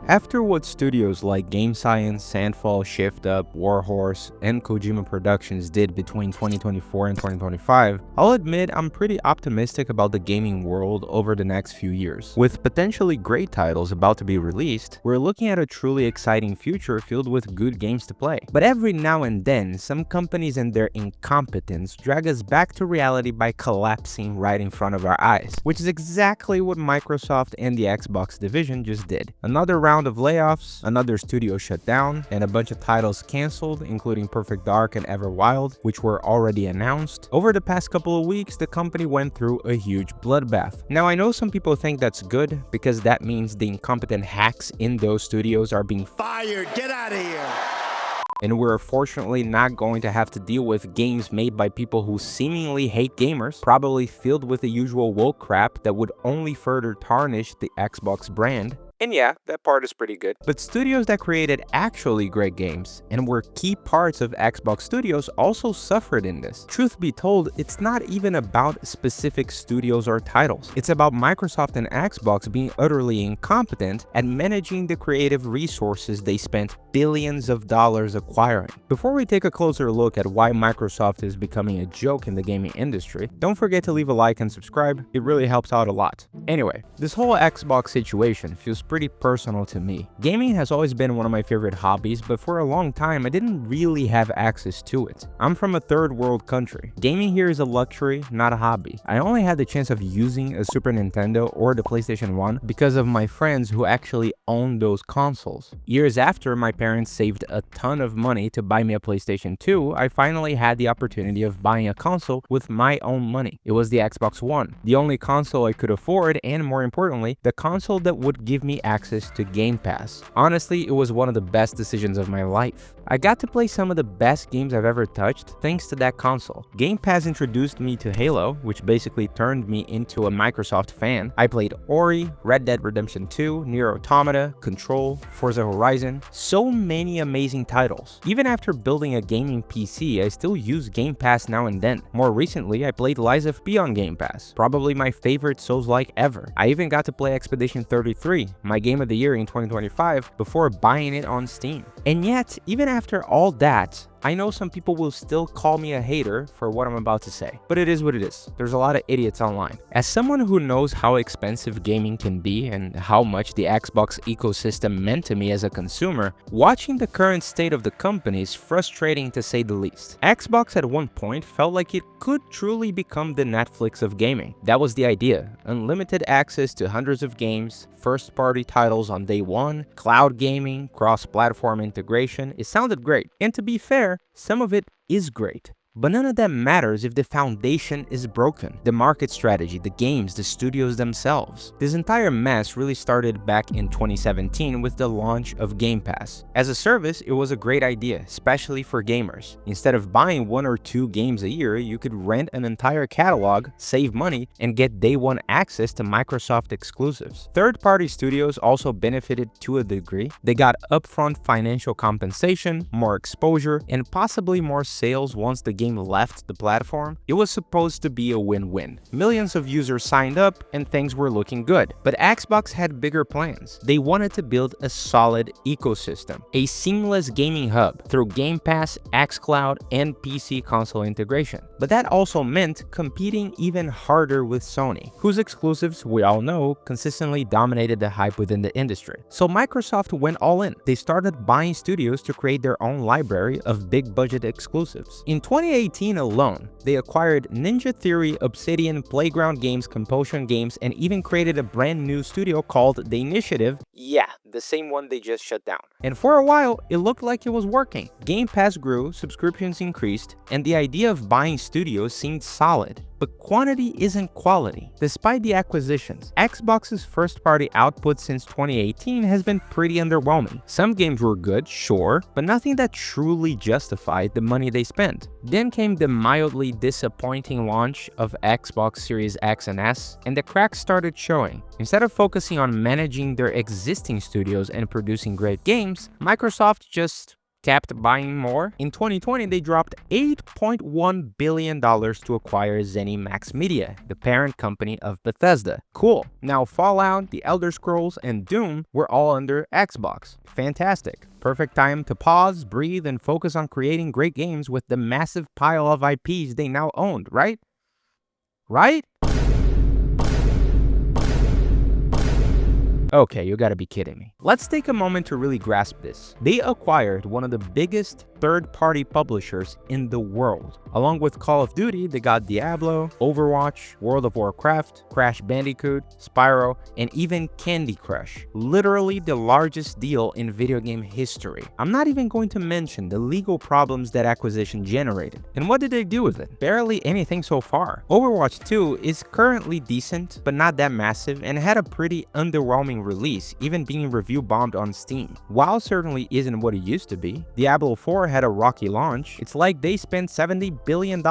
After what studios like Game Science, Sandfall, Shift Up, Warhorse, and Kojima Productions did between 2024 and 2025, I'll admit I'm pretty optimistic about the gaming world over the next few years. With potentially great titles about to be released, we're looking at a truly exciting future filled with good games to play. But every now and then, some companies and their incompetence drag us back to reality by collapsing right in front of our eyes, which is exactly what Microsoft and the Xbox division just did. Another round of layoffs, another studio shut down, and a bunch of titles cancelled, including Perfect Dark and Everwild, which were already announced. Over the past couple of weeks, the company went through a huge bloodbath. Now, I know some people think that's good because that means the incompetent hacks in those studios are being fired. Get out of here. And we're fortunately not going to have to deal with games made by people who seemingly hate gamers, probably filled with the usual woke crap that would only further tarnish the Xbox brand. And yeah, that part is pretty good. But studios that created actually great games and were key parts of Xbox studios also suffered in this. Truth be told, it's not even about specific studios or titles. It's about Microsoft and Xbox being utterly incompetent at managing the creative resources they spent billions of dollars acquiring. Before we take a closer look at why Microsoft is becoming a joke in the gaming industry, don't forget to leave a like and subscribe. It really helps out a lot. Anyway, this whole Xbox situation feels pretty personal to me. Gaming has always been one of my favorite hobbies, but for a long time I didn't really have access to it. I'm from a third world country. Gaming here is a luxury, not a hobby. I only had the chance of using a Super Nintendo or the PlayStation 1 because of my friends who actually owned those consoles. Years after my parents saved a ton of money to buy me a PlayStation 2, I finally had the opportunity of buying a console with my own money. It was the Xbox One, the only console I could afford, and more importantly, the console that would give me access to Game Pass. Honestly, it was one of the best decisions of my life. I got to play some of the best games I've ever touched thanks to that console. Game Pass introduced me to Halo, which basically turned me into a Microsoft fan. I played Ori, Red Dead Redemption 2, Nier Automata, Control, Forza Horizon, so many amazing titles. Even after building a gaming PC, I still use Game Pass now and then. More recently, I played Lies of P on Game Pass, probably my favorite Souls-like ever. I even got to play Expedition 33, my game of the year in 2025, before buying it on Steam. And yet, even after all that, I know some people will still call me a hater for what I'm about to say, but it is what it is. There's a lot of idiots online. As someone who knows how expensive gaming can be and how much the Xbox ecosystem meant to me as a consumer, watching the current state of the company is frustrating to say the least. Xbox at one point felt like it could truly become the Netflix of gaming. That was the idea. Unlimited access to hundreds of games, first-party titles on day one, cloud gaming, cross-platform integration. It sounded great. And to be fair, some of it is great. But none of that matters if the foundation is broken. The market strategy, the games, the studios themselves. This entire mess really started back in 2017 with the launch of Game Pass. As a service, it was a great idea, especially for gamers. Instead of buying 1 or 2 games a year, you could rent an entire catalog, save money, and get day one access to Microsoft exclusives. Third-party studios also benefited to a degree. They got upfront financial compensation, more exposure, and possibly more sales once the game left the platform. It was supposed to be a win-win. Millions of users signed up and things were looking good. But Xbox had bigger plans. They wanted to build a solid ecosystem, a seamless gaming hub through Game Pass, xCloud, and PC console integration. But that also meant competing even harder with Sony, whose exclusives, we all know, consistently dominated the hype within the industry. So Microsoft went all in. They started buying studios to create their own library of big-budget exclusives. In 2018 alone, they acquired Ninja Theory, Obsidian, Playground Games, Compulsion Games, and even created a brand new studio called The Initiative. Yeah, the same one they just shut down. And for a while, it looked like it was working. Game Pass grew, subscriptions increased, and the idea of buying studios seemed solid. But quantity isn't quality. Despite the acquisitions, Xbox's first-party output since 2018 has been pretty underwhelming. Some games were good, sure, but nothing that truly justified the money they spent. Then came the mildly disappointing launch of Xbox Series X and S, and the cracks started showing. Instead of focusing on managing their existing studios and producing great games, Microsoft just kept buying more. In 2020, they dropped $8.1 billion to acquire ZeniMax Media, the parent company of Bethesda. Cool. Now Fallout, The Elder Scrolls, and Doom were all under Xbox. Fantastic. Perfect time to pause, breathe, and focus on creating great games with the massive pile of IPs they now owned, right? Right? Okay, you gotta be kidding me. Let's take a moment to really grasp this. They acquired one of the biggest third-party publishers in the world. Along with Call of Duty, they got Diablo, Overwatch, World of Warcraft, Crash Bandicoot, Spyro, and even Candy Crush. Literally the largest deal in video game history. I'm not even going to mention the legal problems that acquisition generated. And what did they do with it? Barely anything so far. Overwatch 2 is currently decent, but not that massive, and had a pretty underwhelming release, even being review bombed on Steam. WoW certainly isn't what it used to be. Diablo 4 had a rocky launch. It's like they spent $70 billion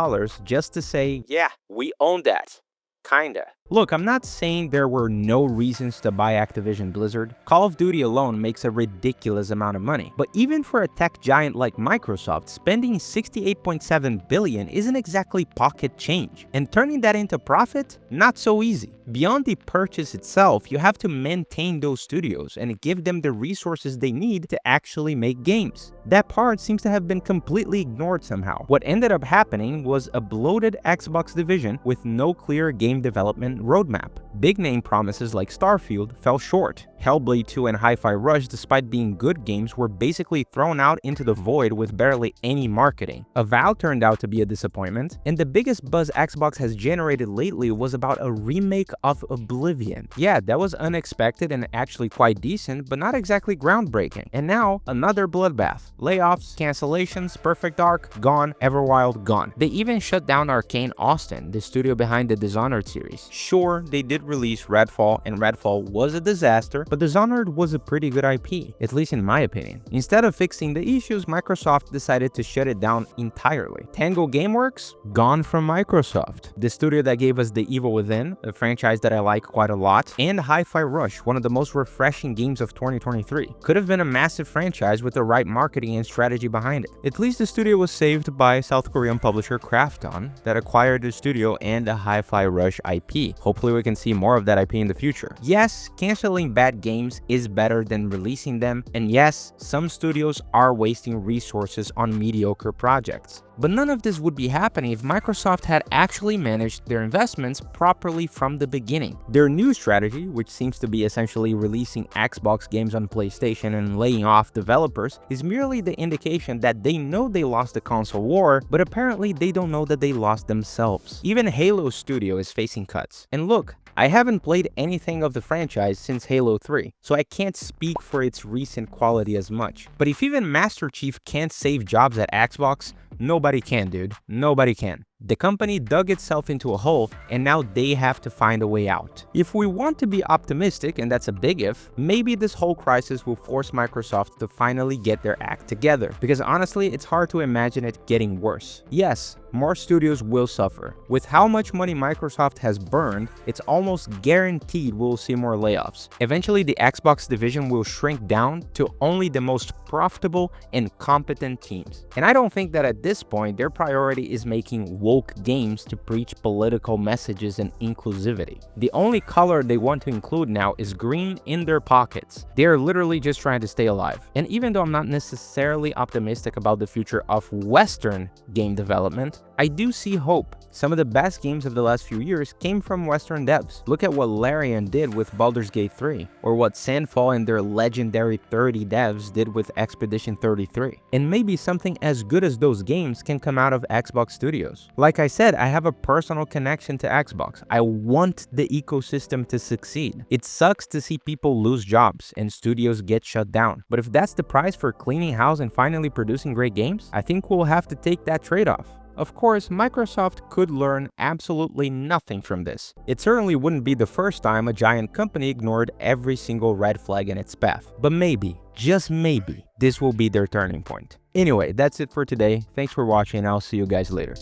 just to say, yeah, we own that. Kinda. Look, I'm not saying there were no reasons to buy Activision Blizzard. Call of Duty alone makes a ridiculous amount of money. But even for a tech giant like Microsoft, spending $68.7 billion isn't exactly pocket change. And turning that into profit? Not so easy. Beyond the purchase itself, you have to maintain those studios and give them the resources they need to actually make games. That part seems to have been completely ignored somehow. What ended up happening was a bloated Xbox division with no clear game development roadmap. Big name promises like Starfield fell short. Hellblade 2 and Hi-Fi Rush, despite being good games, were basically thrown out into the void with barely any marketing. Avowed turned out to be a disappointment, and the biggest buzz Xbox has generated lately was about a remake of Oblivion. Yeah, that was unexpected and actually quite decent, but not exactly groundbreaking. And now, another bloodbath. Layoffs, cancellations, Perfect Dark, gone, Everwild, gone. They even shut down Arcane Austin, the studio behind the Dishonored series. Sure, they did release Redfall, and Redfall was a disaster, but Dishonored was a pretty good IP, at least in my opinion. Instead of fixing the issues, Microsoft decided to shut it down entirely. Tango Gameworks? Gone from Microsoft. The studio that gave us The Evil Within, a franchise that I like quite a lot, and Hi-Fi Rush, one of the most refreshing games of 2023. Could have been a massive franchise with the right marketing and strategy behind it. At least the studio was saved by South Korean publisher Krafton that acquired the studio and the Hi-Fi Rush IP. Hopefully we can see more of that IP in the future. Yes, canceling bad games is better than releasing them, and yes, some studios are wasting resources on mediocre projects. But none of this would be happening if Microsoft had actually managed their investments properly from the beginning. Their new strategy, which seems to be essentially releasing Xbox games on PlayStation and laying off developers, is merely the indication that they know they lost the console war, but apparently they don't know that they lost themselves. Even Halo Studio is facing cuts. And look, I haven't played anything of the franchise since Halo 3, so I can't speak for its recent quality as much. But if even Master Chief can't save jobs at Xbox, nobody can, dude. Nobody can. The company dug itself into a hole, and now they have to find a way out. If we want to be optimistic, and that's a big if, maybe this whole crisis will force Microsoft to finally get their act together, because honestly, it's hard to imagine it getting worse. Yes, more studios will suffer. With how much money Microsoft has burned, it's almost guaranteed we'll see more layoffs. Eventually, the Xbox division will shrink down to only the most profitable and competent teams. And I don't think that at this point, their priority is making woke games to preach political messages and inclusivity. The only color they want to include now is green in their pockets. They are literally just trying to stay alive. And even though I'm not necessarily optimistic about the future of Western game development, I do see hope. Some of the best games of the last few years came from Western devs. Look at what Larian did with Baldur's Gate 3, or what Sandfall and their legendary 30 devs did with Expedition 33. And maybe something as good as those games can come out of Xbox Studios. Like I said, I have a personal connection to Xbox. I want the ecosystem to succeed. It sucks to see people lose jobs and studios get shut down. But if that's the price for cleaning house and finally producing great games, I think we'll have to take that trade-off. Of course, Microsoft could learn absolutely nothing from this. It certainly wouldn't be the first time a giant company ignored every single red flag in its path. But maybe, just maybe, this will be their turning point. Anyway, that's it for today. Thanks for watching, and I'll see you guys later.